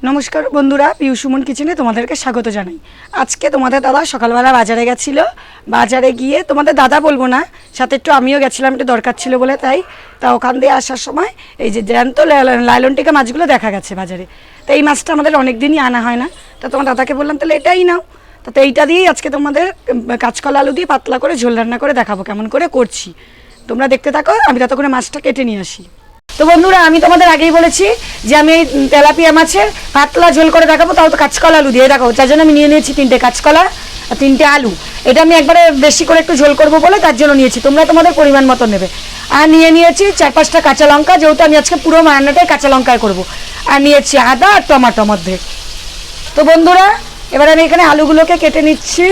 নমস্কার বন্ধুরা, পিউ সুমন কিচেনে তোমাদেরকে স্বাগত জানাই। আজকে তোমাদের দাদা সকালবেলা বাজারে গেছিলো। বাজারে গিয়ে তোমাদের দাদা বলবো না, সাথে একটু আমিও গেছিলাম, একটু দরকার ছিল বলে। তা ওখান দিয়ে আসার সময় এই যে জ্যান্ত লাইলন টিকা মাছগুলো দেখা গেছে বাজারে। তো এই মাছটা আমাদের অনেক দিনই আনা হয় না। তা তোমার দাদাকে বললাম তাহলে এটাই নাও। তো এইটা দিয়েই আজকে তোমাদের কাঁচকলা আলু দিয়ে পাতলা করে ঝোল রান্না করে দেখাবো কেমন করে করছি। তোমরা দেখতে থাকো, আমি তত করে মাছটা কেটে নিয়ে আসি। তো বন্ধুরা, আমি তোমাদের আগেই বলেছি যে আমি এই তেলাপিয়া মাছের পাতলা ঝোল করে দেখাবো, তাও তো কাঁচকলা আলু দিয়ে দেখাবো। তার জন্য আমি নিয়ে নিয়েছি 3টে কাঁচকলা আর 3টে আলু। এটা আমি একবারে বেশি করে একটু ঝোল করবো বলে তার জন্য নিয়েছি, তোমরা তোমাদের পরিমাণ মতো নেবে। আর নিয়ে নিয়েছি 4-5টা কাঁচা লঙ্কা, যেহেতু আমি আজকে পুরো রান্নাটাই কাঁচা লঙ্কায় করবো। আর নিয়েছি আদা আর টমেটো মধ্যে। তো বন্ধুরা, এবার আমি এখানে আলুগুলোকে কেটে নিচ্ছি।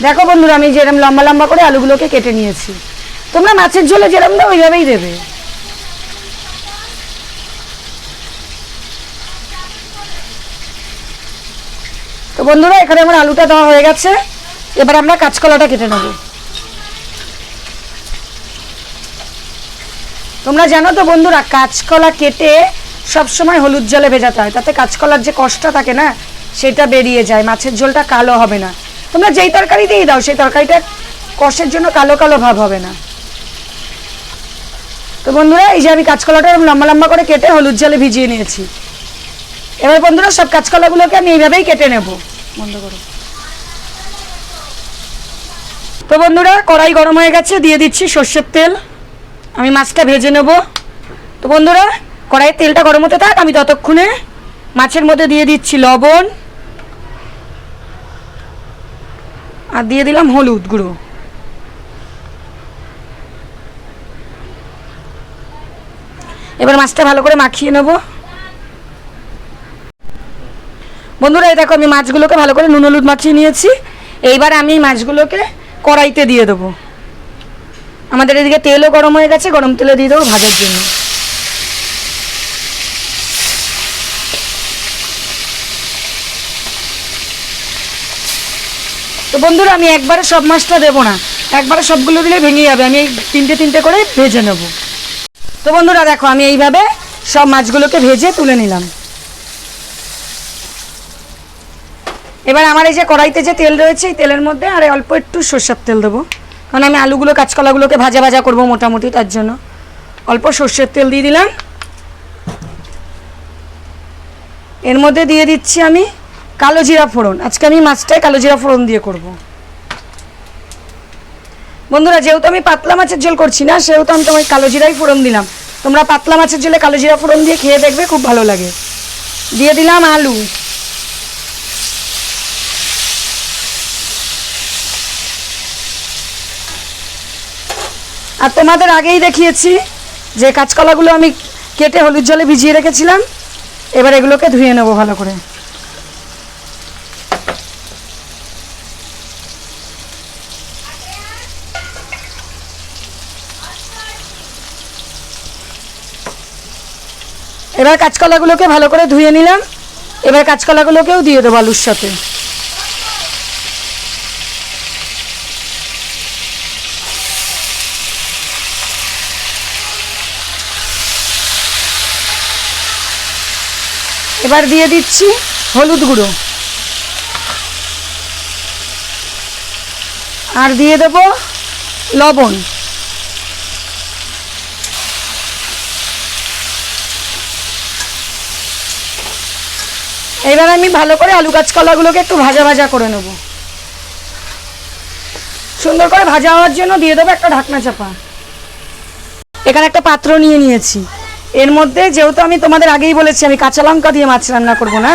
দেখো বন্ধুরা, আমি যেরকম লম্বা লম্বা করে আলুগুলোকে কেটে নিয়েছি। তোমরা মাছের ঝোলে যেরকম দাও ওইভাবেই দেবে। তো বন্ধুরা, এখানে আমার আলুটা দেওয়া হয়ে গেছে। এবার আমরা কাঁচকলাটা কেটে নেব। তোমরা জানো তো বন্ধুরা, কাঁচকলা কেটে সবসময় হলুদ জলে ভেজাতে হয়, তাতে কাঁচকলার যে কষ্টটা থাকে না সেটা বেরিয়ে যায়, মাছের ঝোলটা কালো হবে না। তোমরা যেই তরকারিতেই দাও সেই তরকারিটা কষের জন্য কালো কালো ভাব হবে না। তো বন্ধুরা, এই যে আমি কাঁচকলাটা লম্বা লম্বা করে কেটে হলুদ জলে ভিজিয়ে নিয়েছি। এবার বন্ধুরা, সব কাঁচকলাগুলোকে আমি এইভাবেই কেটে নেব। বন্ধ করো। তো বন্ধুরা, কড়াই গরম হয়ে গেছে, দিয়ে দিচ্ছি সর্ষের তেল। আমি মাছটা ভেজে নেব। তো বন্ধুরা, কড়াইয়ের তেলটা গরম হতে থাক, আমি ততক্ষণে মাছের মধ্যে দিয়ে দিচ্ছি লবণ আর দিয়ে দিলাম হলুদ গুঁড়ো। এবার মাছটা ভালো করে মাখিয়ে নেব। বন্ধুরা, এই দেখো আমি মাছগুলোকে ভালো করে নুন হলুদ মাখিয়ে নিয়েছি। এইবার আমি মাছগুলোকে কড়াইতে দিয়ে দেবো। আমাদের এদিকে তেলও গরম হয়ে গেছে, গরম তেলে দিয়ে দেবো ভাজার জন্য। তো বন্ধুরা, আমি একবারে সব মাছটা দেবো না, একবারে সবগুলো দিলে ভেঙে যাবে। আমি এই 3টে করে ভেজে নেব। তো বন্ধুরা দেখো, আমি এইভাবে সব মাছগুলোকে ভেজে তুলে নিলাম। এবার আমার এই যে কড়াইতে যে তেল রয়েছে, এই তেলের মধ্যে আর অল্প একটু সর্ষের তেল দেবো, কারণ আমি আলুগুলো কাঁচকলাগুলোকে ভাজা ভাজা করবো মোটামুটি, তার জন্য অল্প সর্ষের তেল দিয়ে দিলাম। এর মধ্যে দিয়ে দিচ্ছি আমি কালো জিরা ফোড়ন। আজকে আমি মাছটায় কালো জিরা ফোড়ন দিয়ে করব। বন্ধুরা, যেহেতু আমি পাতলা মাছের ঝোল করছি না, সেহেতু আমি তোমার কালো জিরাই ফোড়ন দিলাম। তোমরা পাতলা মাছের ঝোলে কালো জিরা ফোড়ন দিয়ে খেয়ে দেখবে, খুব ভালো লাগে। দিয়ে দিলাম আলু। আর তোমাদের আগেই দেখিয়েছি যে কাঁচকলাগুলো আমি কেটে হলুদ জলে ভিজিয়ে রেখেছিলাম। এবার এগুলোকে ধুয়ে নেব ভালো করে। এবার কাঁচকলাগুলোকে ভালো করে ধুয়ে নিলাম। এবার কাঁচকলাগুলোকেও দিয়ে দেবো আলুর সাথে। এবার দিয়ে দিচ্ছি হলুদ গুঁড়ো আর দিয়ে দেবো লবণ। এবার আমি ভালো করে আলু কাঁচকলাগুলোকে একটু ভাজা ভাজা করে নেব। সুন্দর করে ভাজা হওয়ার জন্য দিয়ে দেবো একটা ঢাকনা চাপা। এখানে একটা পাত্র নিয়ে নিয়েছি। এর মধ্যে যেহেতু আমি তোমাদের আগেই বলেছি আমি কাঁচা লঙ্কা দিয়ে মাছ রান্না করব না,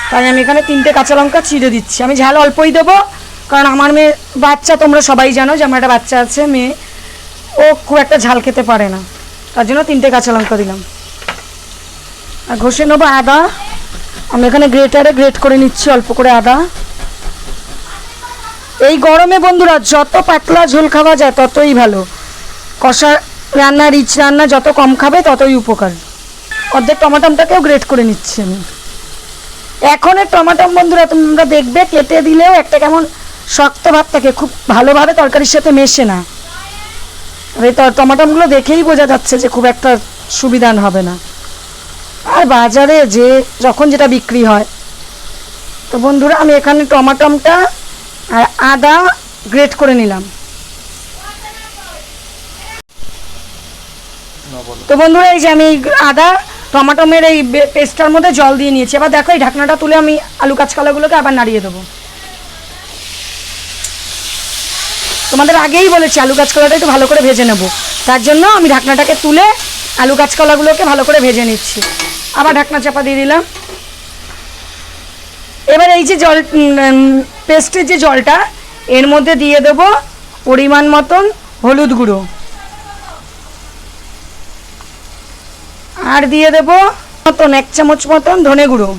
তাই আমি এখানে 3টে কাঁচা লঙ্কা চিড়ে দিচ্ছি। আমি ঝাল অল্পই দেবো, কারণ আমার মেয়ে বাচ্চা, তোমরা সবাই জানো যে আমার একটা বাচ্চা আছে মেয়ে, ও খুব একটা ঝাল খেতে পারে না, তার জন্য 3টে কাঁচা লঙ্কা দিলাম। আর ঘষে নেবো আদা। আমি এখানে গ্রেটারে গ্রেট করে নিচ্ছি অল্প করে আদা। এই গরমে বন্ধুরা যত পাতলা ঝোল খাওয়া যায় ততই ভালো। কষা রান্না, রিচ রান্না যত কম খাবে ততই উপকার। অর্ধেক টমাটমটাকেও গ্রেট করে নিচ্ছি আমি। এখন টমাটম বন্ধুরা তোমরা দেখবে কেটে দিলেও একটা কেমন শক্ত ভাব থাকে, খুব ভালোভাবে তরকারির সাথে মেশে না। আর এই টমাটোগুলো দেখেই বোঝা যাচ্ছে যে খুব একটা সুবিধা হবে না। আর বাজারে যে যখন যেটা বিক্রি হয়। তো বন্ধুরা আমি এখানে টমাটোটা আর আদা গ্রেট করে নিলাম। তো বন্ধুরা এই যে আমি আদা টমাটোমের এই পেস্টটার মধ্যে জল দিয়ে নিয়েছি। এবার দেখো এই ঢাকনাটা তুলে আমি আলু কাঁচকলাগুলোকে আবার নাড়িয়ে দেবো। তোমাদের আগেই বলেছি আলু কাঁচকলাটা একটু ভালো করে ভেজে নেব, তার জন্য আমি ঢাকনাটাকে তুলে আলু কাঁচকলাগুলোকে ভালো করে ভেজে নিচ্ছি। আবার ঢাকনা চাপা দিয়ে দিলাম। এবার এই যে জল পেস্টের যে জলটা এর মধ্যে দিয়ে দেব পরিমাণ মতন হলুদ গুঁড়ো, আর দিয়ে দেব মতন 1 চামচ মতন ধনে গুঁড়ো,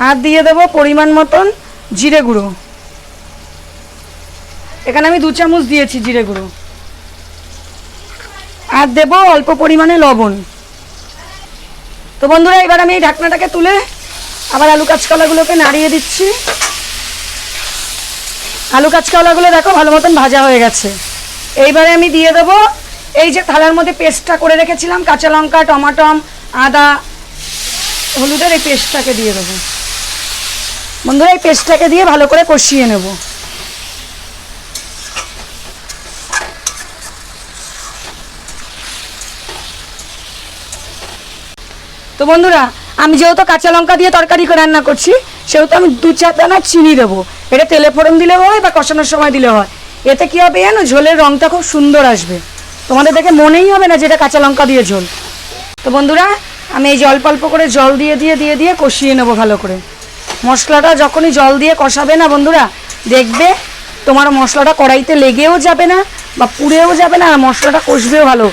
আর দিয়ে দেব পরিমাণ মতন জিরে গুঁড়ো। এখানে আমি 2 চামচ দিয়েছি জিরে গুঁড়ো। আর দেব অল্প পরিমাণে লবণ। তো বন্ধুরা এবার আমি এই ঢাকনাটাকে তুলে আবার আলু কাঁচকলাগুলোকে নাড়িয়ে দিচ্ছি। আলু কাঁচকলাগুলো দেখো ভালো মতন ভাজা হয়ে গেছে। এইবারে আমি দিয়ে দেবো এই যে থালার মধ্যে পেস্টটা করে রেখেছিলাম, কাঁচা লঙ্কা, টমাটো, আদা, হলুদের এই পেস্টটাকে দিয়ে দেবো। বন্ধুরা এই পেস্টটাকে দিয়ে ভালো করে কষিয়ে নেব। তো বন্ধুরা আমি যেহেতু কাঁচা লঙ্কা দিয়ে তরকারি করে রান্না করছি, সেহেতু আমি 2-4 দানা চিনি দেবো। এটা তেলে ফোড়ন দিলে হয় বা কষানোর সময় দিলে হয়। এতে কী হবে জানো, ঝোলের রঙটা খুব সুন্দর আসবে, তোমাদের দেখে মনেই হবে না যে এটা কাঁচা লঙ্কা দিয়ে ঝোল। তো বন্ধুরা আমি এই যে অল্প অল্প করে জল দিয়ে দিয়ে দিয়ে দিয়ে কষিয়ে নেবো ভালো করে। মশলাটা যখনই জল দিয়ে কষাবে না বন্ধুরা, দেখবে তোমার মশলাটা কড়াইতে লেগেও যাবে না বা পুড়েও যাবে না, আর মশলাটা কষবেও ভালো।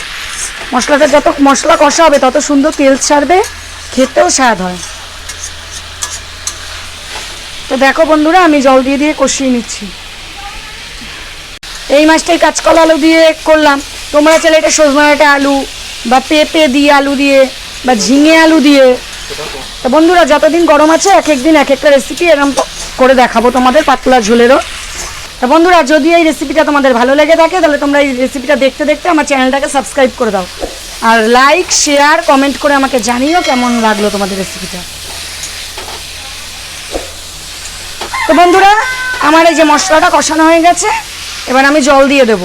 মশলাটা যত মশলা কষা হবে তত সুন্দর তেল ছাড়বে, খেতেও স্বাদ হয়। তো দেখো বন্ধুরা আমি জল দিয়ে দিয়ে কষিয়ে নিচ্ছি। এই মাছটাই কাঁচকলা আলু দিয়ে করলাম, তোমরা চাইলে এটা সজনে ডাঁটা আলু বা পেঁপে দিয়ে আলু দিয়ে বা ঝিঙে আলু দিয়ে। তো বন্ধুরা যতদিন গরম আছে এক এক দিন এক একটা রেসিপি এরকম করে দেখাবো তোমাদের, পাতলা ঝোলেরও। তো বন্ধুরা যদি এই রেসিপিটা তোমাদের ভালো লেগে থাকে তাহলে তোমরা এই রেসিপিটা দেখতে দেখতে আমার চ্যানেলটাকে সাবস্ক্রাইব করে দাও, আর লাইক শেয়ার কমেন্ট করে আমাকে জানিও কেমন লাগলো তোমাদের রেসিপিটা। তো বন্ধুরা আমার এই যে মশলাটা কষানো হয়ে গেছে, এবার আমি জল দিয়ে দেব।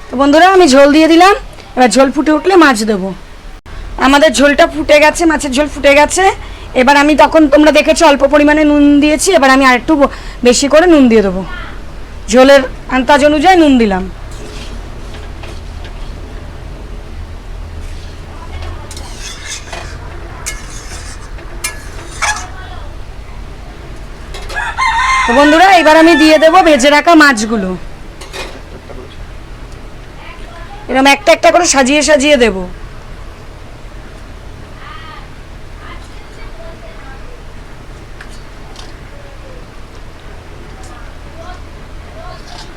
তো বন্ধুরা আমি ঝোল দিয়ে দিলাম। এবার ঝোল ফুটে উঠলে মাছ দেবো। আমাদের ঝোলটা ফুটে গেছে, মাছের ঝোল ফুটে গেছে। এবার আমি তখন তোমরা দেখেছো অল্প পরিমাণে নুন দিয়েছি, এবার আমি আরেকটু বেশি করে নুন দিয়ে দেবো। ঝোলের আন্দাজ অনুযায়ী নুন দিলাম। তো বন্ধুরা এবার আমি দিয়ে দেবো ভেজে রাখা মাছগুলো। এরকম একটা একটা করে সাজিয়ে সাজিয়ে দেবো।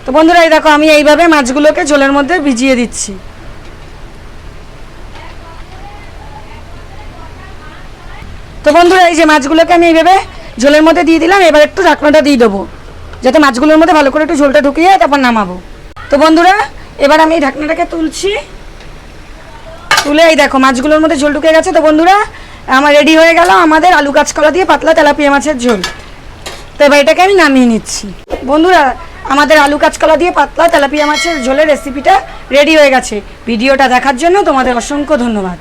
তো বন্ধুরা এই দেখো আমি এইভাবে মাছগুলোকে ঝোলের মধ্যে ভিজিয়ে দিচ্ছি। তো বন্ধুরা এই যে মাছগুলোকে আমি এইভাবে ঝোলের মধ্যে দিয়ে দিলাম। এবার একটু ঢাকনাটা দিয়ে দেবো যাতে মাছগুলোর মধ্যে ভালো করে একটু ঝোলটা ঢুকিয়ে তারপর নামাবো। তো বন্ধুরা এবার আমি এই ঢাকনাটাকে তুলছি, তুলে এই দেখো মাছগুলোর মধ্যে ঝোল ঢুকে গেছে। তো বন্ধুরা আমার রেডি হয়ে গেল আমাদের আলু কাঁচকলা দিয়ে পাতলা তেলাপিয়া মাছের ঝোল। তো এবার এটাকে আমি নামিয়ে নিচ্ছি। বন্ধুরা আমাদের আলু কাঁচকলা দিয়ে পাতলা তেলাপিয়া মাছের ঝোলের রেসিপিটা রেডি হয়ে গেছে। ভিডিওটা দেখার জন্য তোমাদের অসংখ্য ধন্যবাদ।